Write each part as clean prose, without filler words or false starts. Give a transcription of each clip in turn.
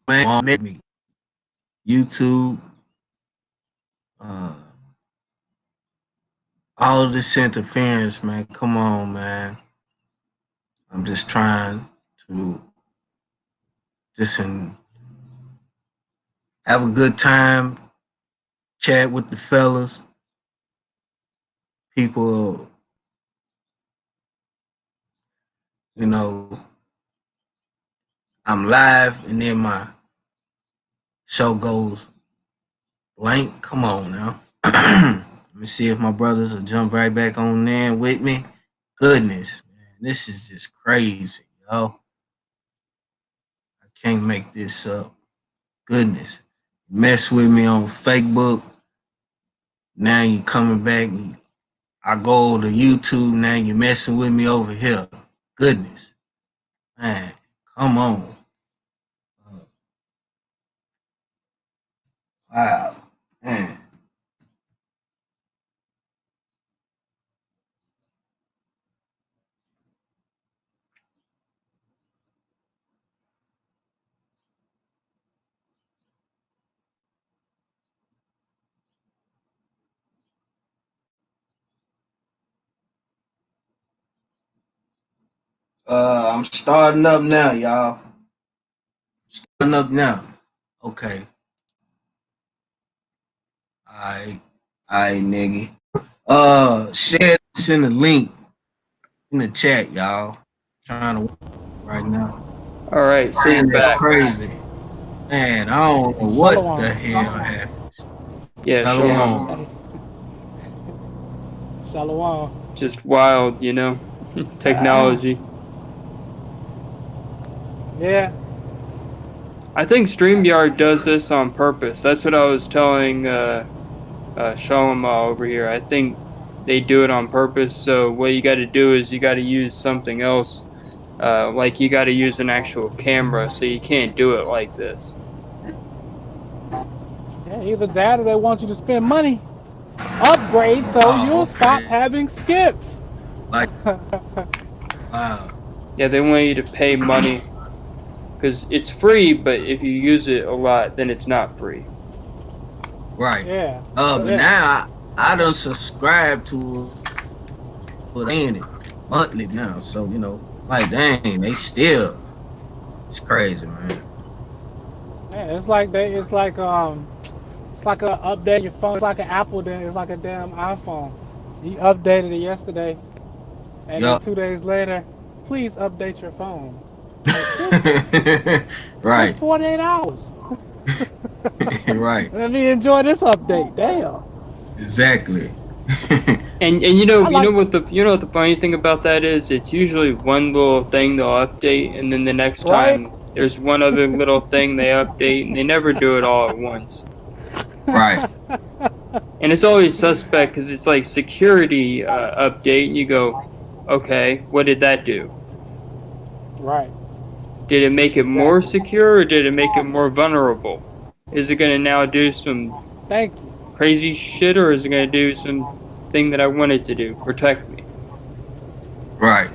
man, make me YouTube, uh, all of this interference, man. Come on, man. I'm just trying to just have a good time, chat with the fellas. People, you know, I'm live and then my show goes blank. Come on now. Let me see if my brothers will jump right back on there with me. Goodness, man, this is just crazy, yo. I can't make this up. Goodness. Mess with me on Facebook. Now you coming back. I go to YouTube. Now you messing with me over here. Goodness. Man, come on. Wow. Man. I'm starting up now, y'all. Starting up now. Okay. Alright. Alright, nigga. Share this in the link in the chat, y'all. Trying to work right now. All right, so Man, you're that's back. crazy. Man, I don't know what the hell happened. Yeah, Shalom. Shalom. Just wild, you know, technology. Yeah. I think StreamYard does this on purpose. That's what I was telling Shalom over here. I think they do it on purpose. So what you got to do is you got to use something else. Like you got to use an actual camera, so you can't do it like this. Yeah, either that or they want you to spend money. Upgrade so you'll stop having skips. Like, wow. Yeah, they want you to pay money because it's free, but if you use it a lot, then it's not free. Right. Yeah. But now I done subscribe to it monthly now. So, you know, like dang, they still it's crazy, man. Yeah, it's like an update your phone. It's like an Apple. It's like a damn iPhone. You updated it yesterday, and then 2 days later, please update your phone. Right. Just 48 hours. Right. Let me enjoy this update. Damn. Exactly. And you know what the funny thing about that is? It's usually one little thing they'll update, and then the next time there's one other little thing they update, and they never do it all at once. Right. And it's always suspect because it's like security update, and you go, okay, what did that do? Right. Did it make it more secure, or did it make it more vulnerable? Is it going to now do some crazy shit, or is it going to do some thing that I wanted to do, protect me? Right.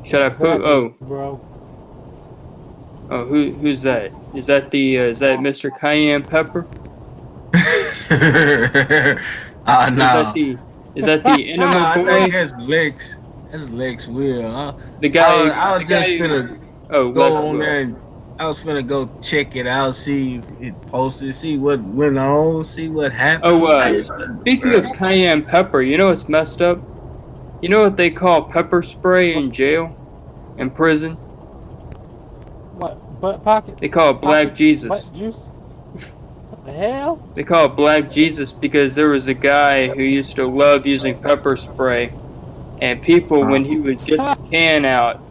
Should I put? Oh, bro. Oh, who's that? Is that Mr. Cayenne Pepper? No. Is that the enema I boy? think that's Lex. That's Lex Will, huh? The guy. I was just finna go Lex on Will. there and I was finna go check it out, see if it posted, see what went on, see what happened. Speaking of cayenne pepper, you know what's messed up? You know what they call pepper spray in jail, in prison? What? Butt pocket? They call it Black Jesus. Butt juice? What the hell? They call it Black Jesus because there was a guy who used to love using pepper spray, and people, when he would get the can out,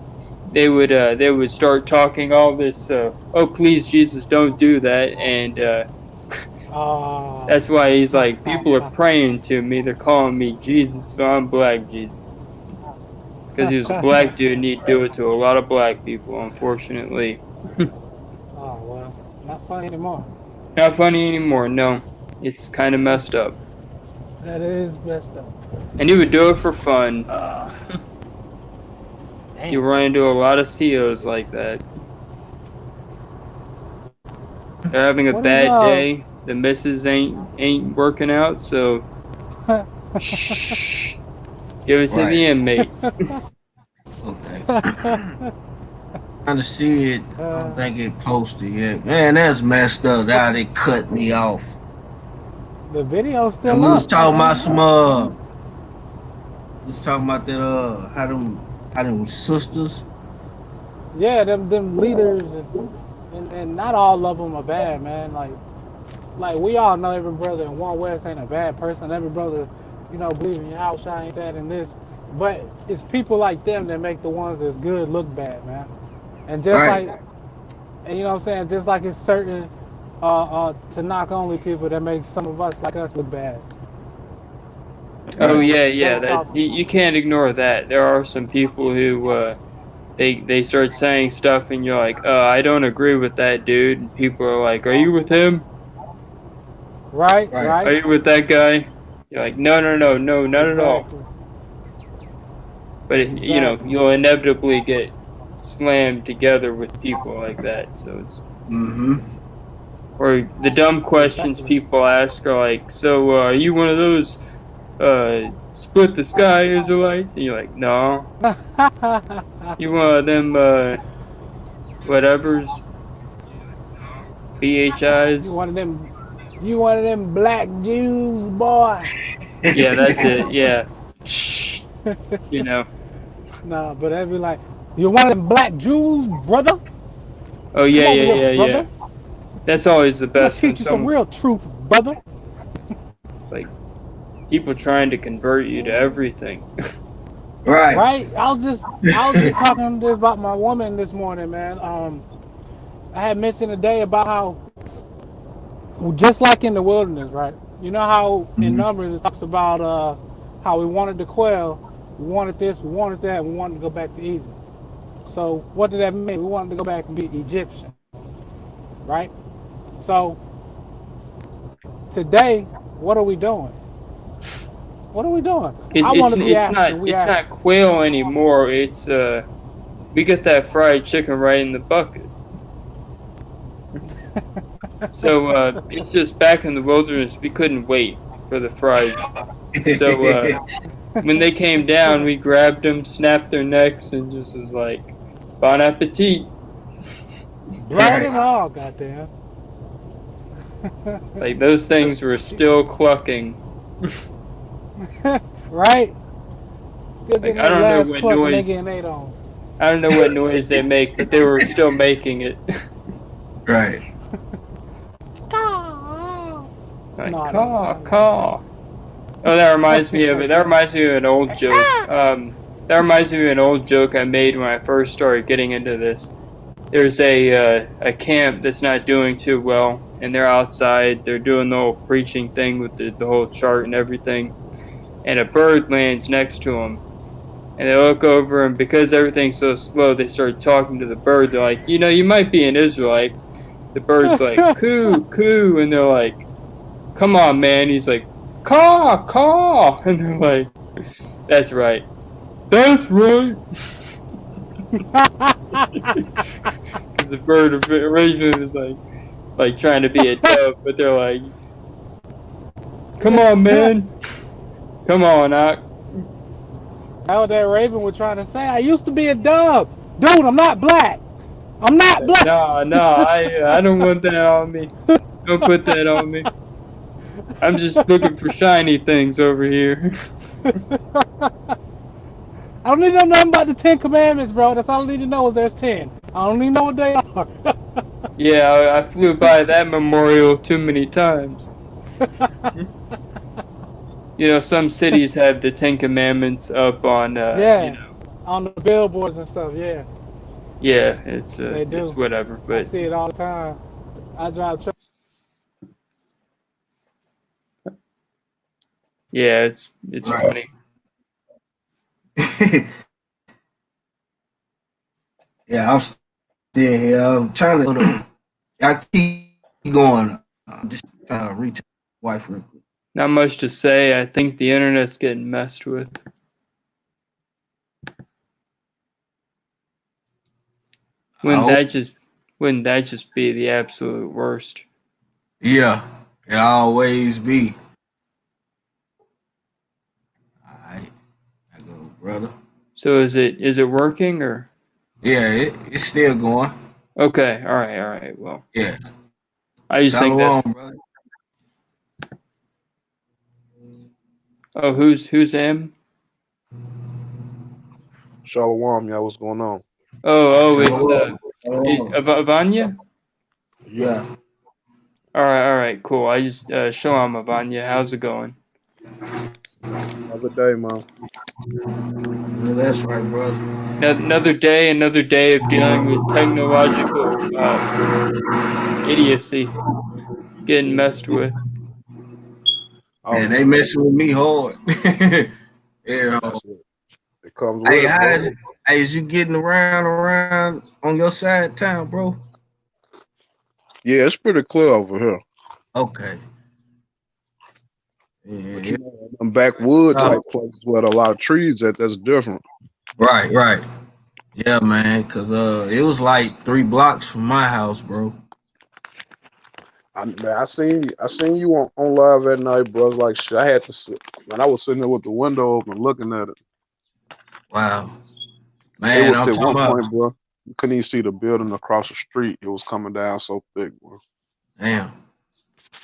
they would start talking all this, oh please Jesus, don't do that, and that's why he's like, people are praying to me, they're calling me Jesus, so I'm Black Jesus. Because he was a black dude and he'd do it to a lot of black people, unfortunately. Oh, well, not funny anymore. Not funny anymore, no. It's kind of messed up. That is messed up. And he would do it for fun. You run into a lot of COs like that. They're having a What is bad day. The missus ain't working out, so shh. Give it to the inmates. Okay. Trying to see it. I don't think it posted yet. Man, that's messed up. How they cut me off. The video's And still we was up, talking man. about some we was talking about that how them sisters. Yeah, them leaders and not all of them are bad, man. Like we all know every brother in One West ain't a bad person. Every brother, believe in your house, ain't that and this. But it's people like them that make the ones that's good look bad, man. And just Right. like, and you know what I'm saying, just like it's certain to knock only people that make some of us like us look bad. Oh Right. yeah. Based That off. you can't ignore that. There are some people who they start saying stuff, and you're like, I don't agree with that dude. And people are like, are you with him? Right, Right. Are right. you with that guy? You're like, no, not at all. Exactly. But Exactly. you'll inevitably get slammed together with people like that. So it's Mm-hmm. or the dumb questions Exactly. people ask are like, so are you one of those split the sky Israelites? And you're like, no. You one of them whatever's You BHIs? one of them. You one of them black Jews, boy. Yeah, that's it. Yeah. You know. Nah, but they be like, you one of them black Jews, brother? Oh Come yeah, over here, yeah. brother. That's always the I'm gonna best when teach you some some real truth, brother. like people trying to convert you to everything. Right. Right? I was just talking this about my woman this morning, man. I had mentioned today about how just like in the wilderness, right? You know how in Mm-hmm. Numbers it talks about how we wanted the quail, we wanted this, we wanted that, we wanted to go back to Egypt. So what did that mean? We wanted to go back and be Egyptian, right? So today, what are we doing? What are we doing? It, I want it's to be it's African. not We it's not African. quail anymore. It's we get that fried chicken right in the bucket. So it's just back in the wilderness. We couldn't wait for the fried. So when they came down, we grabbed them, snapped their necks, and just was like, "Bon appetit!" Blood Right. and all, goddamn. Like those things were still clucking. Right? Still Like getting that last cluck when they getting ate on. I don't know what noise they make, but they were still making it. Right. Like No, I don't. I caw don't know. caw. Oh, that reminds me of it. That reminds me of an old joke. That reminds me of an old joke I made when I first started getting into this. There's a camp that's not doing too well, and they're outside. They're doing the whole preaching thing with the whole chart and everything. And a bird lands next to them, and they look over, and because everything's so slow, they start talking to the bird. They're like, you might be an Israelite. The bird's like, coo, coo, and they're like, come on, man. He's like, caw, caw, and they're like, that's right. That's right. Because the bird originally was like trying to be a dove, but they're like, come on, man. Come on, Ock. That's what that raven was trying to say. I used to be a dove. Dude, I'm not black. I'm not black. Nah, I don't want that on me. Don't put that on me. I'm just looking for shiny things over here. I don't need to know nothing about the 10 Commandments, bro. That's all I need to know is there's 10. I don't even know what they are. Yeah, I flew by that memorial too many times. Some cities have the Ten Commandments up on, Yeah, on the billboards and stuff. Yeah, yeah, they it's do. whatever, I but see it all the time. I drive truck. yeah, it's Right. funny. Yeah, I'm still here. I'm trying to. I keep going. I'm just trying to reach my wife real quick. Not much to say. I think the internet's getting messed with. I Wouldn't hope. that just Wouldn't that just be the absolute worst? Yeah, it always be. Alright, I go, brother. So is it working or? Yeah, it's still going. Okay, all right. Well, Yeah. I just think that's. Shalom, brother. Oh, who's him? Shalom, y'all. What's going on? It's Shalom. Shalom. Avanya. Yeah. All right, cool. I just Shalom Avanya. How's it going? Another day, man. Yeah, that's right, brother. Another day of dealing with technological idiocy, getting messed with. Oh Man, they yeah, messing with me hard. Yeah. that's it. It comes with Hey, it, bro. is you getting around on your side of town, bro? Yeah, it's pretty clear over here. Okay. But Yeah. you know, them backwood Oh, type places where there are a lot of trees at, that's different. right. Yeah, man, cause it was like 3 blocks from my house, bro. I seen you on live at night, bro. It's like shit. I had to sit when I was sitting there with the window open looking at it. Wow. It Man, was I'm at talking one about point, bro. You couldn't even see the building across the street. It was coming down so thick, bro. damn.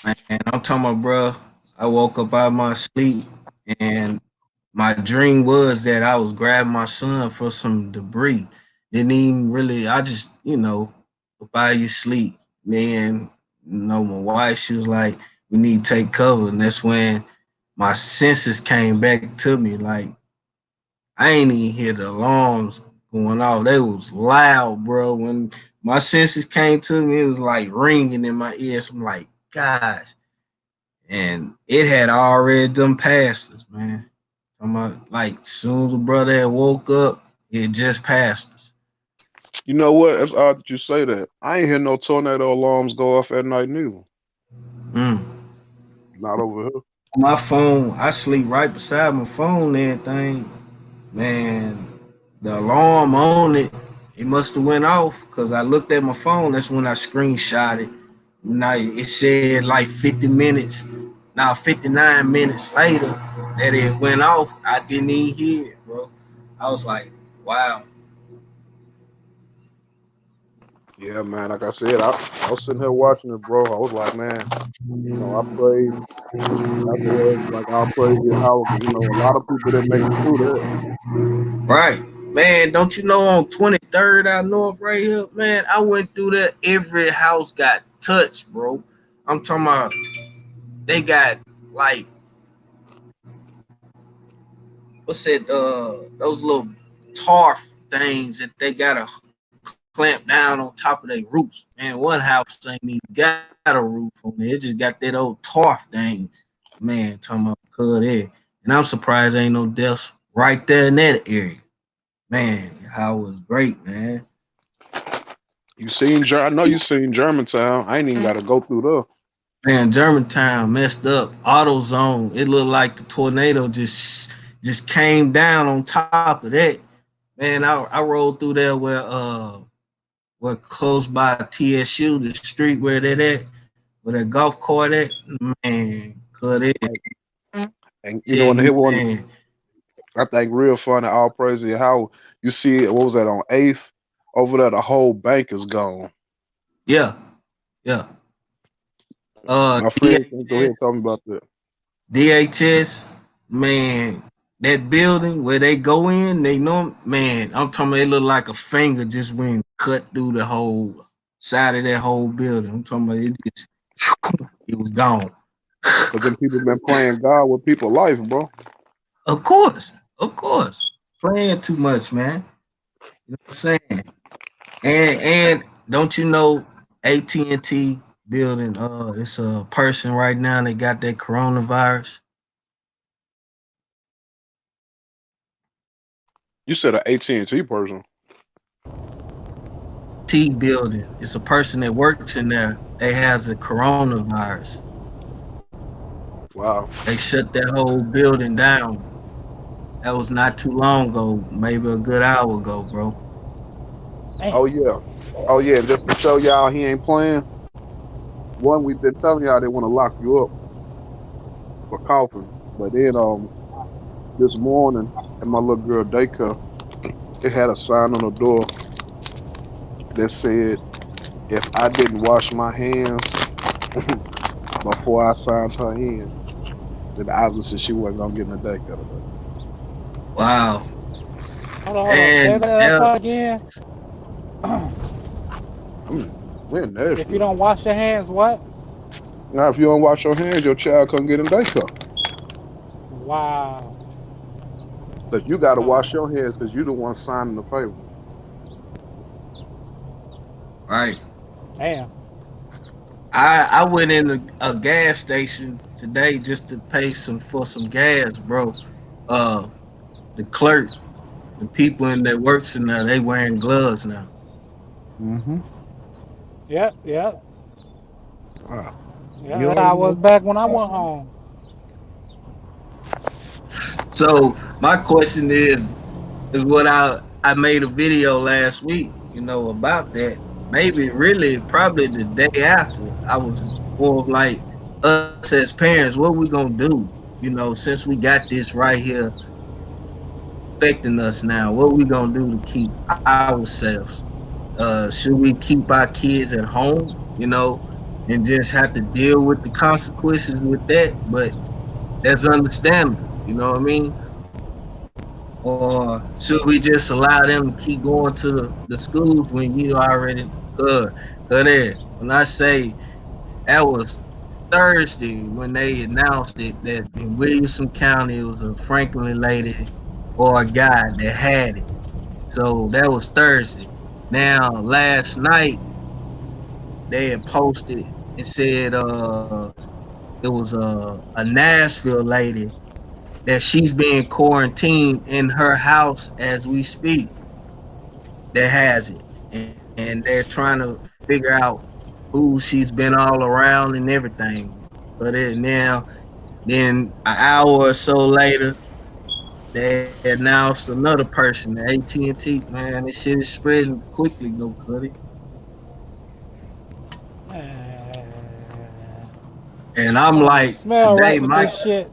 Man, I'm talking about, bro. I woke up out of my sleep and my dream was that I was grabbing my son for some debris. Didn't even really. I just, by you sleep, man. My wife, she was like, "We need to take cover," and that's when my senses came back to me. Like I ain't even hear the alarms going off. They was loud, bro. When my senses came to me, it was like ringing in my ears. I'm like, gosh, and it had already done passed us, man. I'm like, soon as the brother had woke up, it just passed us. You know what? It's odd that you say that. I ain't hear no tornado alarms go off at night neither. Mm. Not over here. My phone, I sleep right beside my phone and everything. Man, the alarm on it, it must have went off because I looked at my phone. That's when I screenshot it. Now it said like 50 minutes, now 59 minutes later that it went off. I didn't even hear it, bro. I was like, wow. Yeah, man. Like I said, I was sitting here watching it, bro. I was like, man, I prayed. Afterwards, like I'll praise your house. A lot of people didn't make it through that. Right. Man, don't you know on 23rd out north right here, man, I went through there. Every house got touched, bro. I'm talking about they got like what's it those little tarf things that they gotta clamp down on top of their roofs. Man, one house ain't even got a roof on it. It just got that old tarf thing. Man, talking about cut it. And I'm surprised there ain't no deaths right there in that area. Man, how was great, man. I know you seen Germantown. I ain't even got to go through there. Man, Germantown messed up. AutoZone. It looked like the tornado just came down on top of that. Man, I rode through there where close by TSU, the street where that at, where that golf court at. Man, cut it. And Tell and you, here one man. I think real funny. All praise to how you see it. What was that on 8th? Over there, the whole bank is gone. Yeah, yeah. My friend can go ahead DHS, and tell me about that. DHS, man, that building where they go in, they know, man, I'm talking about it look like a finger just went cut through the whole side of that whole building. I'm talking about it just, it was gone. Because then people been playing God with people's life, bro. Of course. Playing too much, man. You know what I'm saying? And don't you know AT&T building, it's a person right now that got that coronavirus. You said an AT&T person. T building. It's a person that works in there. They has the coronavirus. Wow. They shut that whole building down. That was not too long ago, maybe a good hour ago, bro. Damn. Oh yeah. Oh yeah. Just to show y'all he ain't playing. One, we've been telling y'all they want to lock you up for coughing, but then this morning at my little girl daycare, it had a sign on the door that said if I didn't wash my hands before I signed her in, then obviously she wasn't gonna get in the daycare today. Wow. Hold on. Say And that part again. I mean, we're in If you Nashville. don't wash your hands, what? Now, if you don't wash your hands, your child couldn't get in daycare. Wow. But you got to Huh. wash your hands because you the one signing the paper. right. Damn. I went in a gas station today just to pay for some gas, bro. Uh, the clerk, the people in that works in there, they wearing gloves now. Mm-hmm. Yep. Yep. Wow. Yeah. You That's how I already was know. back when I went home. So my question is what I made a video last week, about that. Maybe really probably the day after. I was more of like us as parents, what we gonna do? Since we got this right here affecting us now, what we gonna do to keep ourselves? Should we keep our kids at home, and just have to deal with the consequences with that? But that's understandable, you know what I mean? Or should we just allow them to keep going to the schools when you already could? When I say that was Thursday when they announced it that in Williamson County it was a Franklin lady or a guy that had it. So that was Thursday. Now last night they had posted and said it was a Nashville lady that she's being quarantined in her house as we speak that has it. And they're trying to figure out who she's been all around and everything. But now, then an hour or so later, they announced another person, the AT&T. Man, this shit is spreading quickly, no Cuddy. Uh, And I'm Don't even like, smell today, right with my this shit.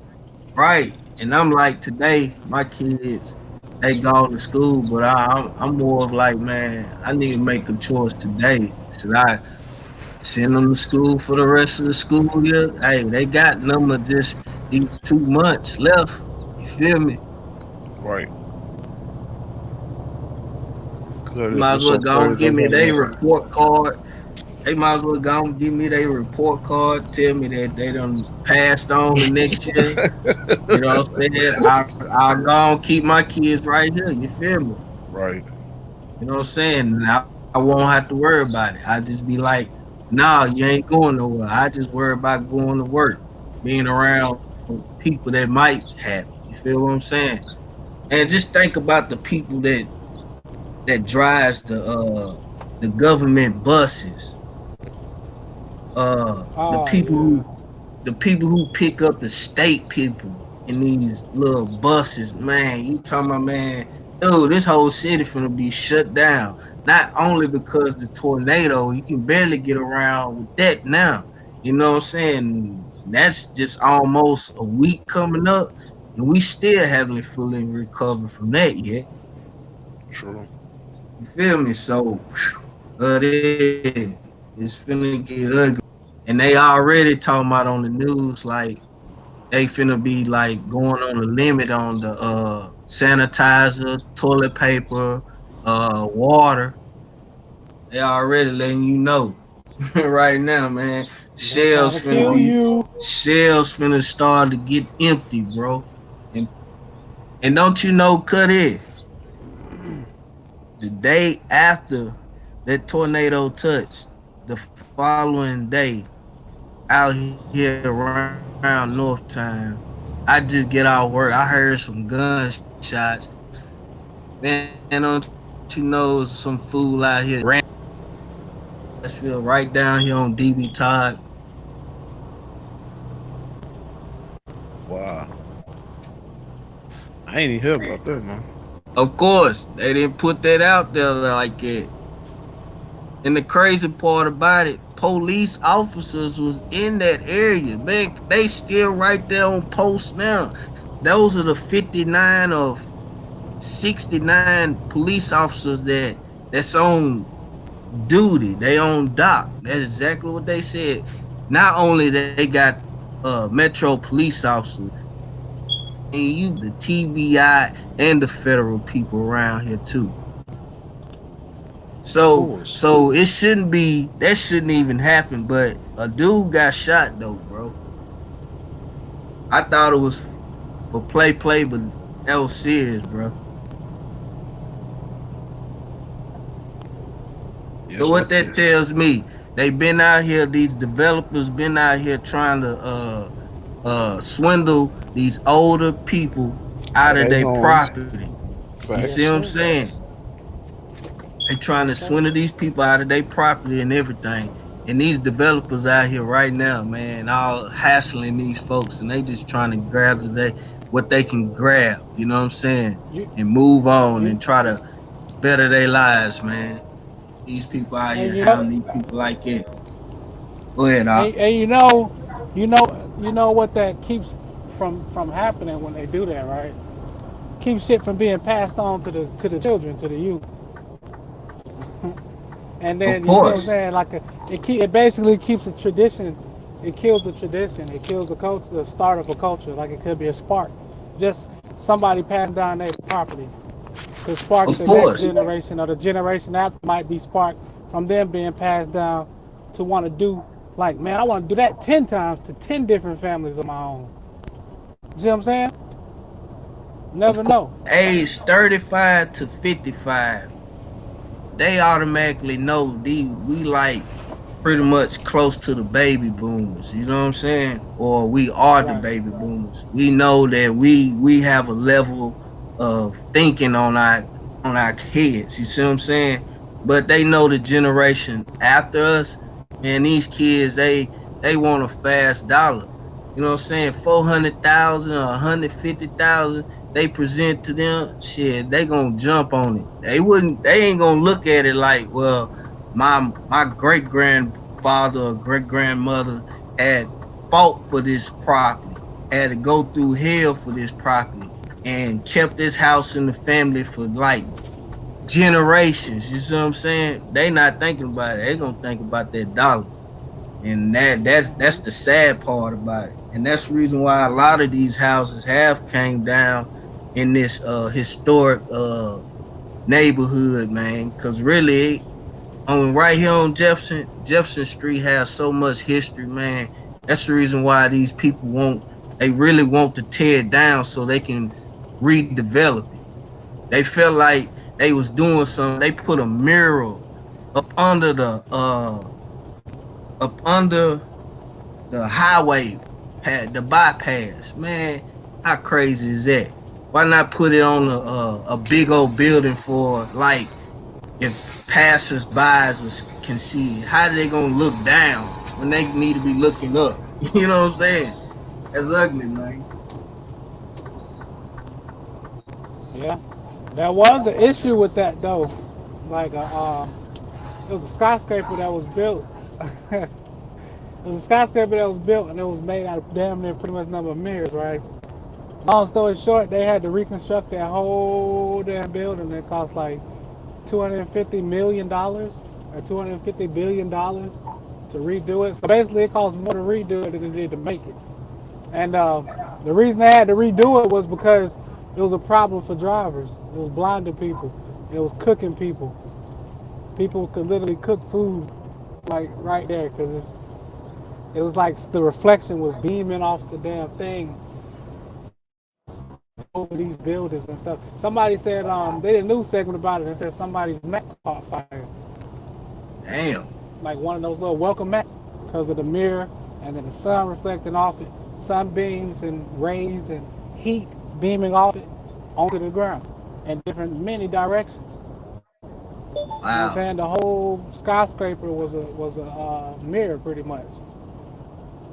right. And I'm like, today, my kids, they go to school, but I'm more of like, man, I need to make a choice today. Should I send them to school for the rest of the school year? Hey, they got number just these 2 months left. You feel me? Right. You Good. might as What's well up, go and Thursday? give me God their bless. report card. They might as well go and give me their report card, tell me that they done passed on the next year. You know what I'm saying? I'll go and keep my kids right here. You feel me? Right. You know what I'm saying? And I won't have to worry about it. I just be like, nah, you ain't going nowhere. I just worry about going to work, being around people that might have it. You feel what I'm saying? And just think about the people that drives the government buses. The Oh people yeah. who pick up the state people in these little buses, man, you talking about, man, dude, this whole city finna be shut down. Not only because the tornado, you can barely get around with that now. You know what I'm saying? That's just almost a week coming up, and we still haven't fully recovered from that yet. True. You feel me? So, it's finna get ugly. And they already talking about on the news like they finna be like going on a limit on the sanitizer, toilet paper, water. They already letting you know right now, man. They trying to kill you. Shells finna start to get empty, bro. And and don't you know, cut it. The day after that tornado touched, the following day, out here around North Town, I just get out of work. I heard some gunshots. Man, don't you know some fool out here ran Nashville right down here on DB Todd. Wow. I ain't even hear about that, man. Of course, they didn't put that out there like that. And the crazy part about it, police officers was in that area. Man, they still right there on post now. Those are the 59 or 69 police officers that's on duty. They on dock. That's exactly what they said. Not only they got metro police officers, and you got the TBI and the federal people around here too. Of So course. so it shouldn't be that shouldn't even happen. But a dude got shot though, bro. I thought it was for play, but that was serious, bro. So Yes, what that's that serious. tells me, they been out here, these developers been out here trying to swindle these older people out Out of of their their homes. property. You see Yes, what Facts. I'm sir. saying? They trying Yes, to sir. swindle these people out of their property and everything. And these developers out here right now, man, all hassling these folks, and they just trying to grab what they can grab. You know what I'm saying? You, And move on you, and try to better their lives, man. These people out and here you know, hounding these people like that. Go ahead, Al. and you know what that keeps from happening when they do that, right? Keeps shit from being passed on to the children, to the youth. And Of then you see what I'm course. saying? It basically keeps a tradition. It kills a tradition. It kills the culture, the start of a culture. Like it could be a spark, just somebody passing down their property could spark Of the next course. generation or the generation after might be sparked from them being passed down to want to do like, man, I want to do that 10 times to 10 different families of my own. See what I'm saying? Of Never course. know. Age 35 to 55, they automatically know we like pretty much close to the baby boomers. You know what I'm saying? Or we are the Right. baby boomers. We know that we have a level of thinking on our heads. You see what I'm saying? But they know the generation after us, man. These kids they want a fast dollar. You know what I'm saying? 400,000 or 150,000 they present to them, shit, they gonna jump on it. They ain't gonna look at it like, well, my great grandfather or great grandmother had fought for this property, had to go through hell for this property, and kept this house in the family for like generations. You see what I'm saying? They not thinking about it. They gonna think about that dollar. And that's the sad part about it. And that's the reason why a lot of these houses have came down in this historic neighborhood, man. Cause really on right here on Jefferson Street has so much history, man. That's the reason why these people they really want to tear it down so they can redevelop it. They felt like they was doing something. They put a mural up under the highway pad, the bypass. Man, how crazy is that? Why not put it on a big old building for like if passers-by can see it? How are they gonna look down when they need to be looking up? You know what I'm saying? That's ugly, man. Yeah. There was an issue with that though. Like it was a skyscraper that was built. It was a skyscraper that was built and it was made out of damn near pretty much number of mirrors, right? Long story short, they had to reconstruct that whole damn building. It cost like $250 million or $250 billion to redo it. So basically, it cost more to redo it than it did to make it. And the reason they had to redo it was because it was a problem for drivers. It was blinding people. It was cooking people. People could literally cook food like right there because it was like the reflection was beaming off the damn thing over these buildings and stuff. Somebody said they did a news segment about it and said somebody's mat caught fire, Damn. like one of those little welcome mats, because of the mirror and then the sun reflecting off it, sunbeams and rays and heat beaming off it onto the ground in different many directions. You know what I'm Wow. saying? The whole skyscraper was a mirror pretty much.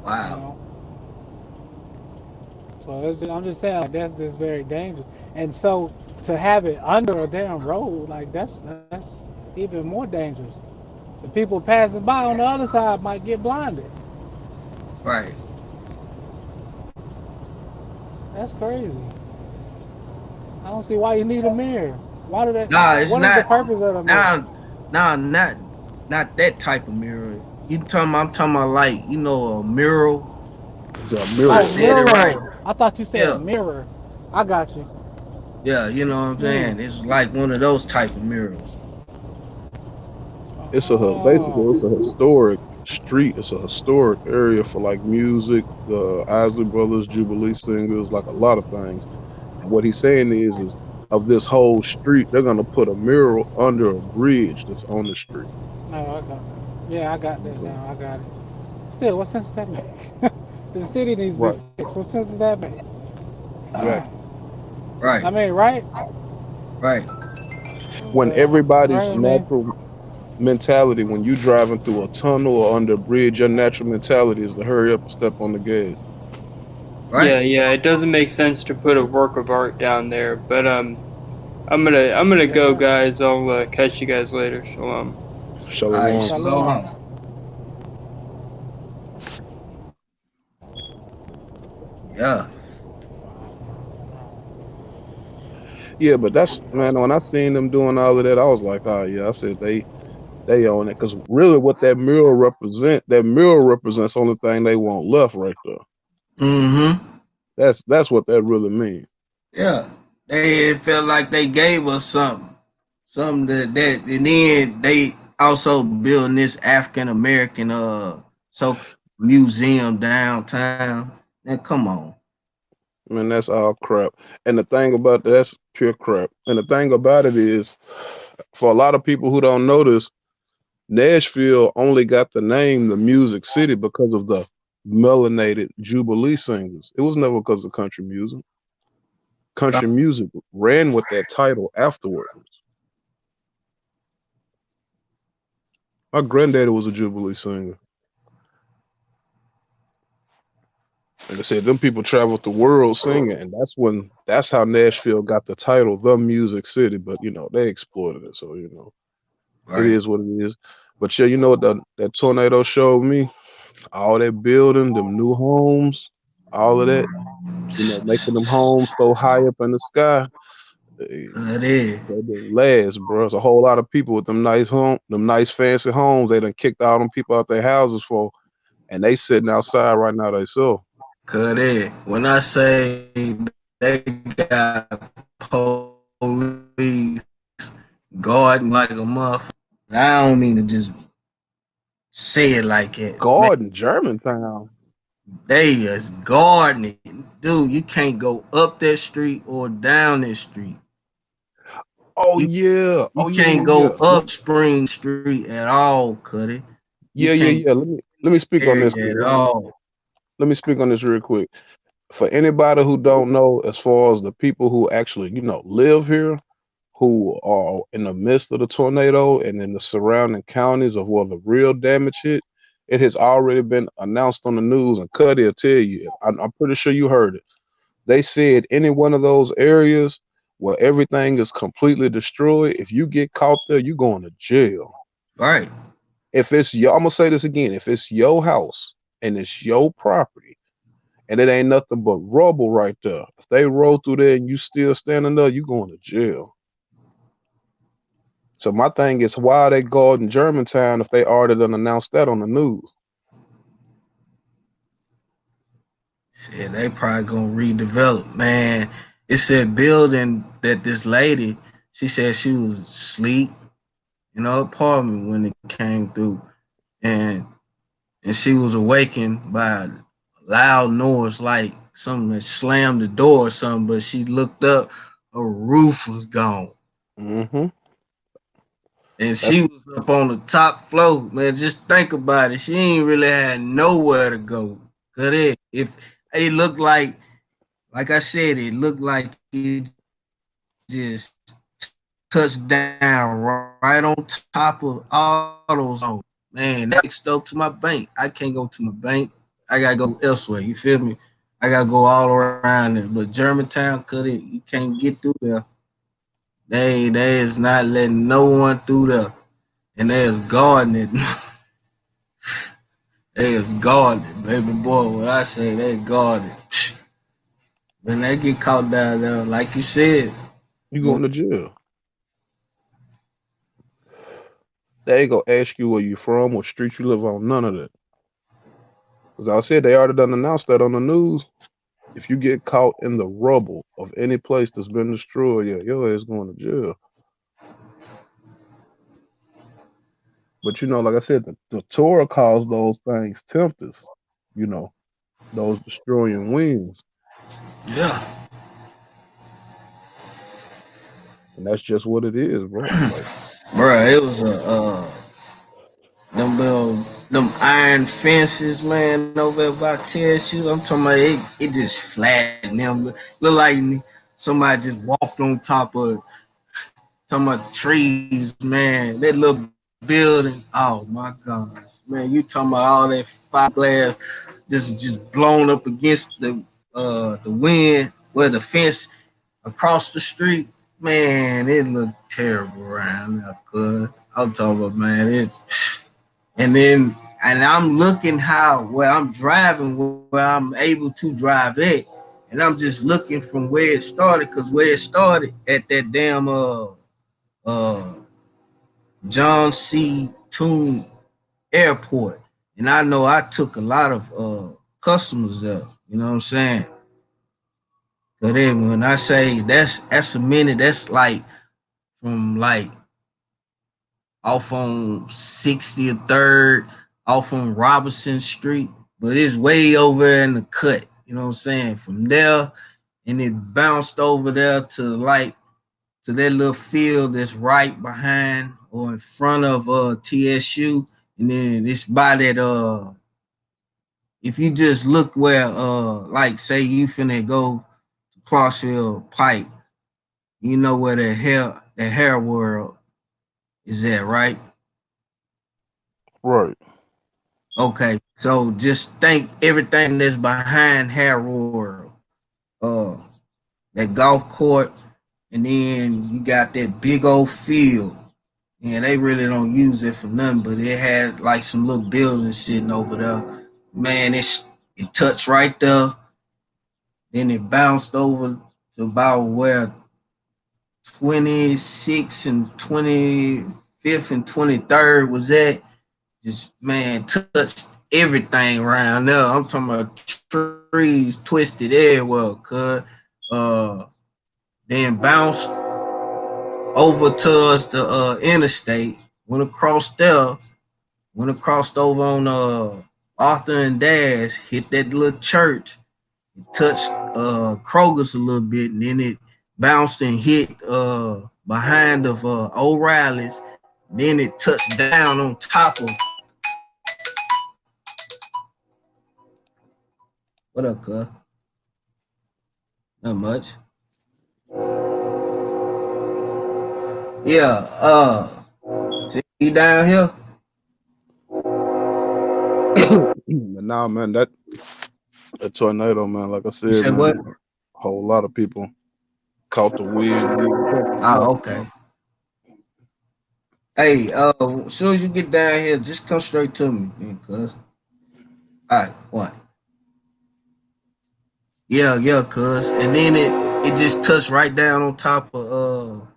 You Wow. know, so I'm just saying like that's just very dangerous. And so to have it under a damn road like that's even more dangerous. The people passing by on the other side might get blinded. Right. That's crazy. I don't see why you need a mirror. Why do that? Nah, it's What is the not. purpose of the mirror? Now, not that type of mirror. I'm talking about like a mural. It's a If I Oh, mural. said it right, mural. I thought you said yeah, mirror. I got you. yeah. You know what I'm saying? Mm. It's like one of those type of murals. Basically it's a Oh. historic street. It's a historic area for like music, the Isley Brothers, Jubilee Singers, like a lot of things. And what he's saying is of this whole street, they're gonna put a mural under a bridge that's on the street. No, I got that. Yeah, I got that Okay. now. I got it. Still, what sense does that make? The city needs to be Right. fixed. What sense does that make? Exactly. Right, I mean, right? right, When Right, everybody's I mean, natural mentality, when you driving through a tunnel or under a bridge, your natural mentality is to hurry up and step on the gas. right. Yeah, yeah. It doesn't make sense to put a work of art down there. But I'm gonna yes, go, sir. guys. I'll catch you guys later. Shalom. All right, Shalom. Shalom. shalom. Yeah, Yeah, but that's man. When I seen them doing all of that, I was like, oh yeah. I said they own it because really, what that mural represents only thing they want left right there. mm-hmm. That's what that really means. Yeah. It felt like they gave us something and then they also building this African American so museum downtown. Now come on. Man, that's all crap. And the thing about that's pure crap. And the thing about it is, for a lot of people who don't know this, Nashville only got the name the Music City because of the melanated Jubilee singers. It was never because of country music. Country music ran with that title afterwards. My granddaddy was a Jubilee singer. Like I said, them people traveled the world singing, and that's how Nashville got the title, the Music City. But they exploited it, so it Right. is what it is. But yeah, you know what that tornado showed me? All that building, them new homes, all of that, making them homes so high up in the sky. They, Cut it. they didn't last, bro. It's a whole lot of people with them nice fancy homes. They done kicked all them people out their houses for, and they sitting outside right now themselves. Cut it. When I say they got police guarding like a motherfucker, I don't mean to just say it like it. Man, Garden, Germantown. they is guarding it. Dude, you can't go up that street or down that street. Oh You yeah. you Oh yeah, yeah, can't yeah. go up Spring Street at all, Cuddy. You Yeah, yeah, can't yeah. Let me speak on this. area at all. Let me speak on this real quick. For anybody who don't know, as far as the people who actually, live here, who are in the midst of the tornado and in the surrounding counties of where the real damage hit, it has already been announced on the news, and Cuddy will tell you. I'm pretty sure you heard it. They said any one of those areas where everything is completely destroyed, if you get caught there, you're going to jail. Right. If it's your, I'm gonna say this again, if it's your house and it's your property and it ain't nothing but rubble right there, if they roll through there and you still standing there, you going to jail. So my thing is, why are they guarding Germantown if they already done announced that on the news? Yeah, they probably gonna redevelop. Man, it said building that this lady, she said she was asleep in her apartment when it came through. And she was awakened by a loud noise like something that slammed the door or something, but she looked up, her roof was gone. Mm-hmm. And That's she was up on the top floor. Man, just think about it. She ain't really had nowhere to go. Cause it looked like I said, it looked like it just touched down right on top of all those homes. Man, next door to my bank. I can't go to my bank. I gotta go elsewhere. You feel me? I gotta go all around it. But Germantown, you can't get through there. They is not letting no one through there. and they was guarding it. They was guarding, baby boy. What I say, they guarded. When they get caught down there, like you said, You going to jail. They ain't gonna ask you where you from, what street you live on, none of that. Because I said they already done announced that on the news. If you get caught in the rubble of any place that's been destroyed, yeah, your ass going to jail. But you know, like I said, the Torah calls those things tempters, you know, those destroying winds. yeah, And that's just what it is, bro. Like, bro, it was a them iron fences, man, over at TSU. I'm talking about it just flattened them. Look like somebody just walked on top of talking about trees, man. That little building. Oh my god. Man, you talking about all that fiberglass just blown up against the wind where the fence across the street. Man, it looked terrible around there, cuz. I'm talking about, man, it's and then and I'm looking how where I'm driving where I'm able to drive it, and I'm just looking from where it started, because where it started at that damn uh John C. Toon Airport, and I know I took a lot of customers there. You know what I'm saying? But then when I say that's a minute, that's like from like off on 60th Third, off on Robinson Street, but it's way over in the cut. You know what I'm saying? From there, and it bounced over there to like to that little field that's right behind or in front of TSU, and then it's by that if you just look where like say you finna go to Crossfield Pike, you know where the hair world is at, right? right. Okay, so just think everything that's behind hair world, uh, that golf court, and then you got that big old field. And they really don't use it for nothing, but it had like some little buildings sitting over there. Man, it touched right there. Then it bounced over to about where 26th and 25th and 23rd was at. Just man touched everything around there. I'm talking about trees twisted everywhere, cuz then bounced over towards the interstate, went across there, went across over on Arthur and Dash, hit that little church, touched Kroger's a little bit, and then it bounced and hit behind of O'Reilly's. Then it touched down on top of what up, cuz? Not much. Yeah, see down here? But nah, man, that tornado, man, like I You said, said what? man, a whole lot of people caught the wind and everything. Oh, okay. Hey, as soon as you get down here, just come straight to me, cuz. All right, what? Yeah, cuz. And then it just touched right down on top of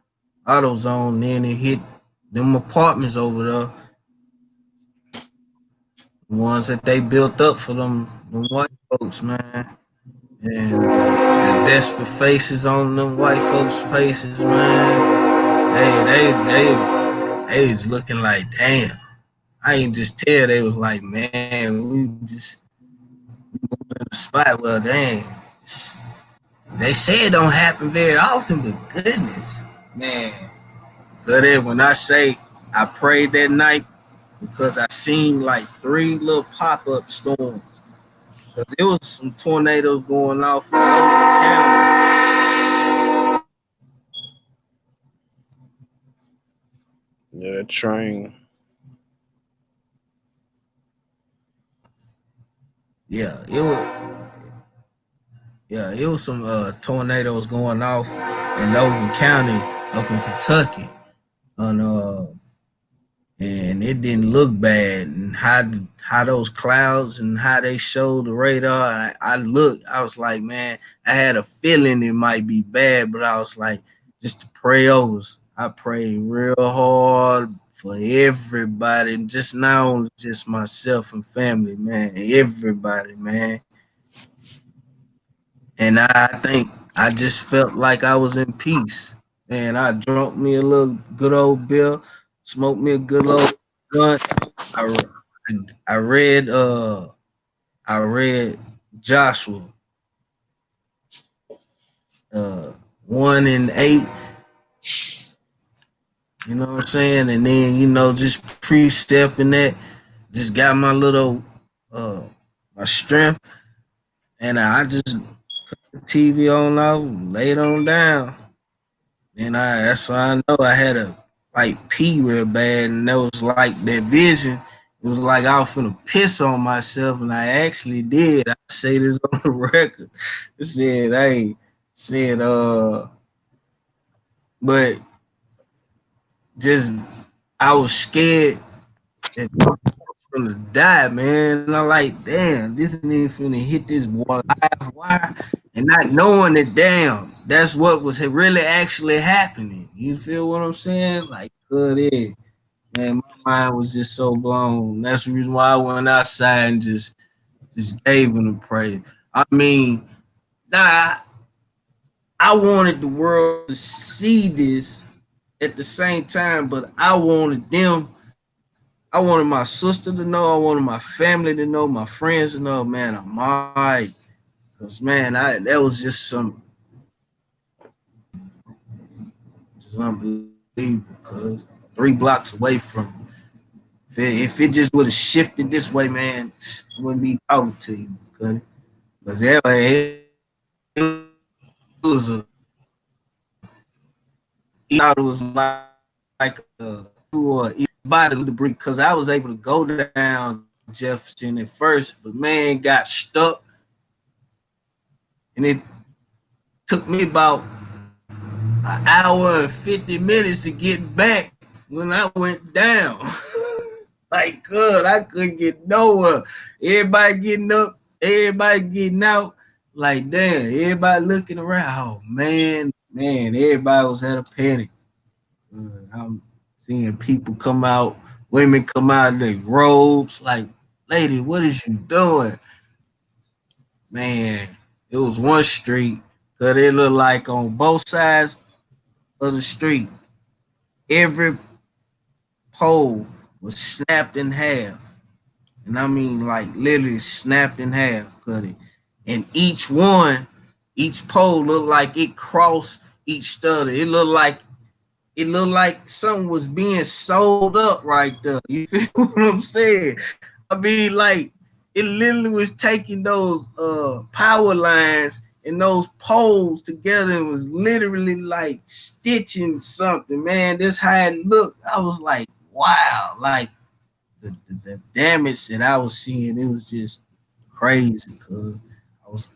AutoZone. Then it hit them apartments over there, the ones that they built up for them white folks, man. And the desperate faces on them white folks' faces, man. They was looking like, damn. I ain't just tell they was like, man, we just in a spot. Well, dang. They say it don't happen very often, but goodness, man. Good. When I say I prayed that night because I seen like 3 little pop up storms. Cause there was some tornadoes going off in Logan County. Yeah, that train. Yeah, it was some tornadoes going off in Logan County up in Kentucky. And and it didn't look bad. And how those clouds and how they showed the radar, I looked, I was like, man, I had a feeling it might be bad, but I was like, just to pray over. I prayed real hard for everybody, just not only just myself and family, man, everybody, man. And I think I just felt like I was in peace. And I drunk me a little good old bill, smoked me a good old blunt. I I read I read Joshua 1 and 8. You know what I'm saying? And then, just precepting that, just got my little uh my strength, and I just TV on out, laid on down. And that's why I know I had a like pee real bad, and that was like that vision. It was like I was finna piss on myself, and I actually did. I say this on the record. I said, hey, said, but just I was scared that I was finna die, man. And I'm like, damn, this nigga finna hit this wall live wire, and not knowing that, damn, that's what was really actually happening. You feel what I'm saying? Like, good is. Man, my mind was just so blown. That's the reason why I went outside and just gave him the praise. I mean, nah, I wanted the world to see this at the same time, but I wanted my sister to know, I wanted my family to know, my friends to know, man, I'm all right. Cause man, that was just unbelievable. Cause 3 blocks away from if it just would have shifted this way, man, I wouldn't be talking to you. Cause it was a he thought it was like a or body debris because I was able to go down Jefferson at first, but man got stuck, and it took me about an hour and 50 minutes to get back when I went down. Like, good, I couldn't get nowhere. Everybody getting up, everybody getting out. Like, damn, everybody looking around. Oh man, everybody was at a panic. I'm seeing people come out, women come out in their robes. Like, lady, what is you doing? Man, it was one street, cause it looked like on both sides of the street, every pole was snapped in half. And I mean like literally snapped in half, cut it. And each pole looked like it crossed each stutter. It looked like something was being sold up right there. You feel what I'm saying? I mean, like it literally was taking those power lines and those poles together and was literally like stitching something. Man, this how it looked. I was like, wow, like the damage that I was seeing, it was just crazy. Cause I was,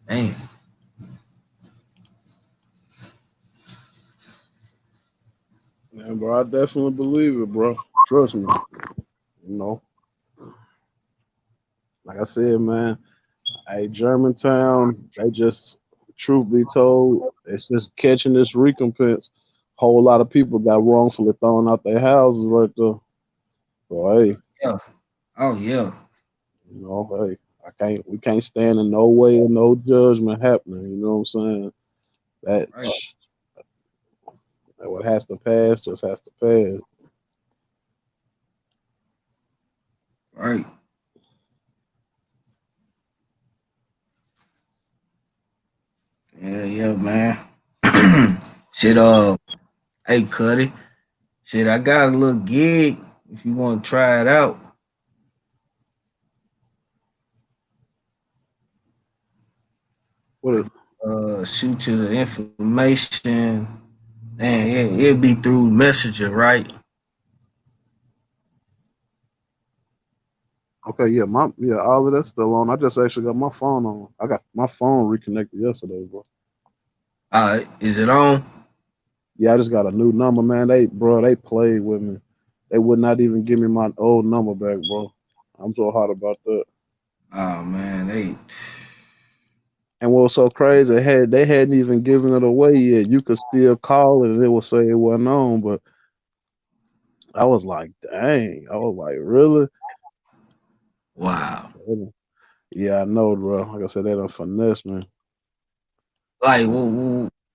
man, Yeah, bro, I definitely believe it, bro. Trust me. You know, like I said, man, hey, Germantown, they just, truth be told, it's just catching this recompense. Whole lot of people got wrongfully thrown out their houses right there. So hey, yeah, oh yeah, hey, we can't stand in no way and no judgment happening. You know what I'm saying? That right, what has to pass just has to pass. right, yeah, man. Shit, hey, Cuddy, shit, I got a little gig if you want to try it out. What I it, shoot you the information, and it'll be through Messenger, right? okay, yeah, all of that's still on. I just actually got my phone on. I got my phone reconnected yesterday, bro. Is it on? Yeah, I just got a new number, man. They played with me. They would not even give me my old number back, bro. I'm so hot about that. Oh man, And what was so crazy, they hadn't even given it away yet. You could still call it and it would say it wasn't on, but I was like, dang. I was like, really? wow. Yeah, I know, bro. Like I said, they done finesse me. Like,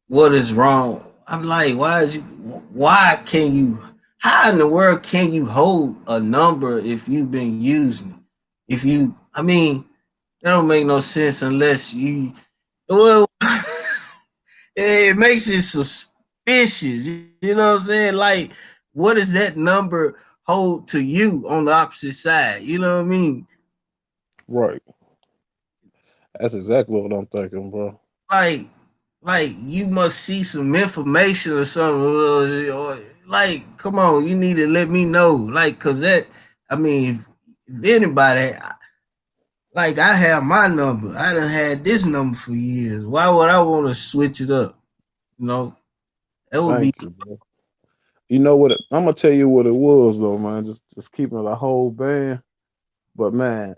what is wrong? I'm like, why can you? How in the world can you hold a number if you've been using it? If you, I mean, that don't make no sense unless you. Well, it makes it suspicious. You know what I'm saying? Like, what does that number hold to you on the opposite side? You know what I mean? Right. That's exactly what I'm thinking, bro. Like, like you must see some information or something. Or like, come on, you need to let me know. Like, cause that, I mean, if anybody, like, I have my number. I done had this number for years. Why would I want to switch it up? You know, that would be Thank you, bro. You know what? I'm gonna tell you what it was, though, man. Just keeping it a whole band. But man,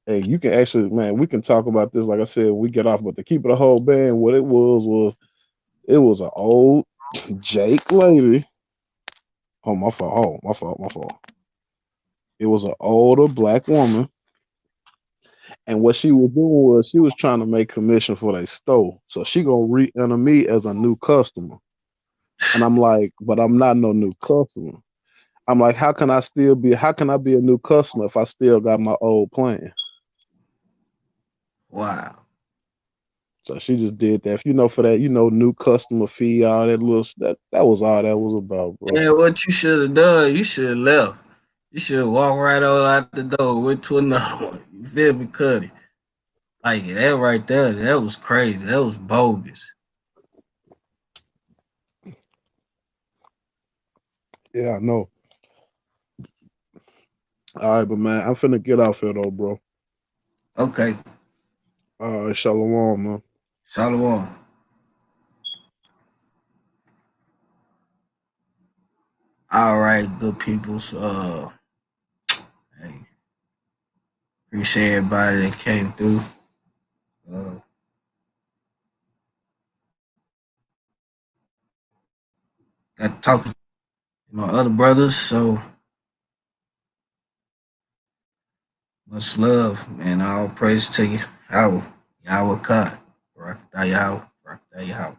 hey, you can actually, man, we can talk about this. Like I said, we get off, but to keep it a whole band, what it was it was an old Jake lady. Oh, my fault. Oh, my fault. It was an older black woman, and what she was doing was she was trying to make commission for their store. So she gonna re-enter me as a new customer, and I'm like, but I'm not no new customer. I'm like, how can I still be? How can I be a new customer if I still got my old plan? wow. So she just did that. You know, for that, new customer fee, all that little that was all that was about, bro. Yeah, what you should have done, you should have left. You should have walked right on out the door, went to another one. You feel me, Cuddy? Like that right there, that was crazy. That was bogus. Yeah, I know. All right, but man, I'm finna get off here though, bro. Okay, Shalom, man. Shalom. All right, good peoples. Hey, appreciate everybody that came through. Uh, got talking to my other brothers, so much love and all praise to you. Yahweh, Yahweh God, Barak Yahweh, Barak Yahweh.